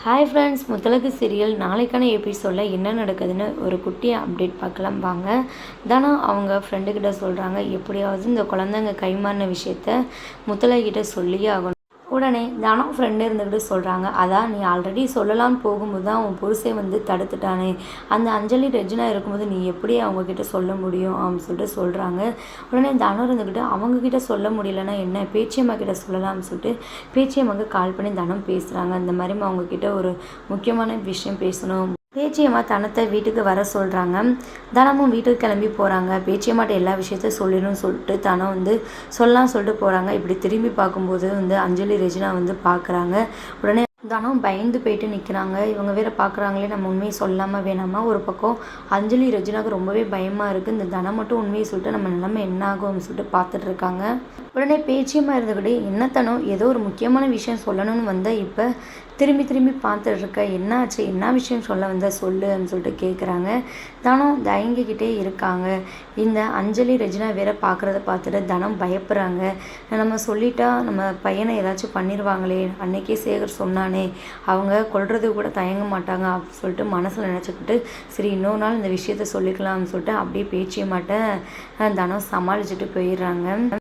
Hi friends, Muthazhagu serial நாளைக்கான எபிசோடில் என்ன நடக்குதுன்னு ஒரு குட்டி அப்டேட் பார்க்கலாம் வாங்க. தானா அவங்க ஃப்ரெண்டுக்கிட்ட சொல்கிறாங்க, எப்படியாவது இந்த குழந்தைங்க கைமாறின விஷயத்த முத்தழகிட்ட சொல்லியே ஆகணும். உடனே தானா ஃப்ரெண்டு இருந்துக்கிட்டு சொல்கிறாங்க, அதான் நீ ஆல்ரெடி சொல்லலான்னு போகும்போது தான் உன் புருஷன் தடுத்துட்டானே, அந்த அஞ்சலி ரெஜினா இருக்கும்போது நீ எப்படி அவங்கக்கிட்ட சொல்ல முடியும் அப்படின்னு சொல்லிட்டு சொல்கிறாங்க. உடனே தானம் இருந்துக்கிட்டு அவங்கக்கிட்ட சொல்ல முடியலன்னா என்ன, பேச்சியம்மா கிட்ட சொல்லலாம்னு சொல்லிட்டு பேச்சியம்மாவுக்கு கால் பண்ணி தானம் பேசுகிறாங்க. இந்த மாதிரி அவங்கக்கிட்ட ஒரு முக்கியமான விஷயம் பேசணும். பேச்சியம்மா தனத்தை வீட்டுக்கு வர சொல்கிறாங்க. தனமும் வீட்டுக்கு கிளம்பி போகிறாங்க. பேச்சியம்மாட்ட எல்லா விஷயத்தையும் சொல்லிடணும்னு சொல்லிட்டு தனம் சொல்லலாம் சொல்லிட்டு போகிறாங்க. இப்படி திரும்பி பார்க்கும்போது அஞ்சலி ரெஜினா பார்க்குறாங்க. உடனே தனம் பயந்து போயிட்டு நிற்கிறாங்க. இவங்க வேற பார்க்குறாங்களே, நம்ம உண்மையை சொல்லாமல் வேணாமா. ஒரு பக்கம் அஞ்சலி ரெஜினாவுக்கு ரொம்பவே பயமாக இருக்குது. இந்த தனம் மட்டும் உண்மையை சொல்லிட்டு நம்ம நிலைமை என்ன ஆகும் அப்படின்னு சொல்லிட்டு பார்த்துட்டு இருக்காங்க. உடனே பேச்சியமாக இருந்துக்கிட்டே, என்னத்தனம் ஏதோ ஒரு முக்கியமான விஷயம் சொல்லணும்னு வந்தால் இப்போ திரும்பி பார்த்துட்டு இருக்க, என்னாச்சு, என்ன விஷயம் சொல்ல வந்த சொல்லு அப்படின்னு சொல்லிட்டு கேட்குறாங்க. தனம் தயங்கிக்கிட்டே இருக்காங்க. இந்த அஞ்சலி ரெஜினா வேற பார்க்குறத பார்த்துட்டு தனம் பயப்படுறாங்க. நம்ம சொல்லிட்டா நம்ம பையனை ஏதாச்சும் பண்ணிடுவாங்களே, அன்னைக்கே சேகர் சொன்னானே, அவங்க கொல்றது கூட தயங்க மாட்டாங்க அப்படின்னு சொல்லிட்டு மனசில் நினச்சிக்கிட்டு, சரி இன்னொரு நாள் இந்த விஷயத்த சொல்லிக்கலாம்னு சொல்லிட்டு அப்படியே பேச்சிய மாட்டேன் தனம் சமாளிச்சுட்டு போயிடுறாங்க.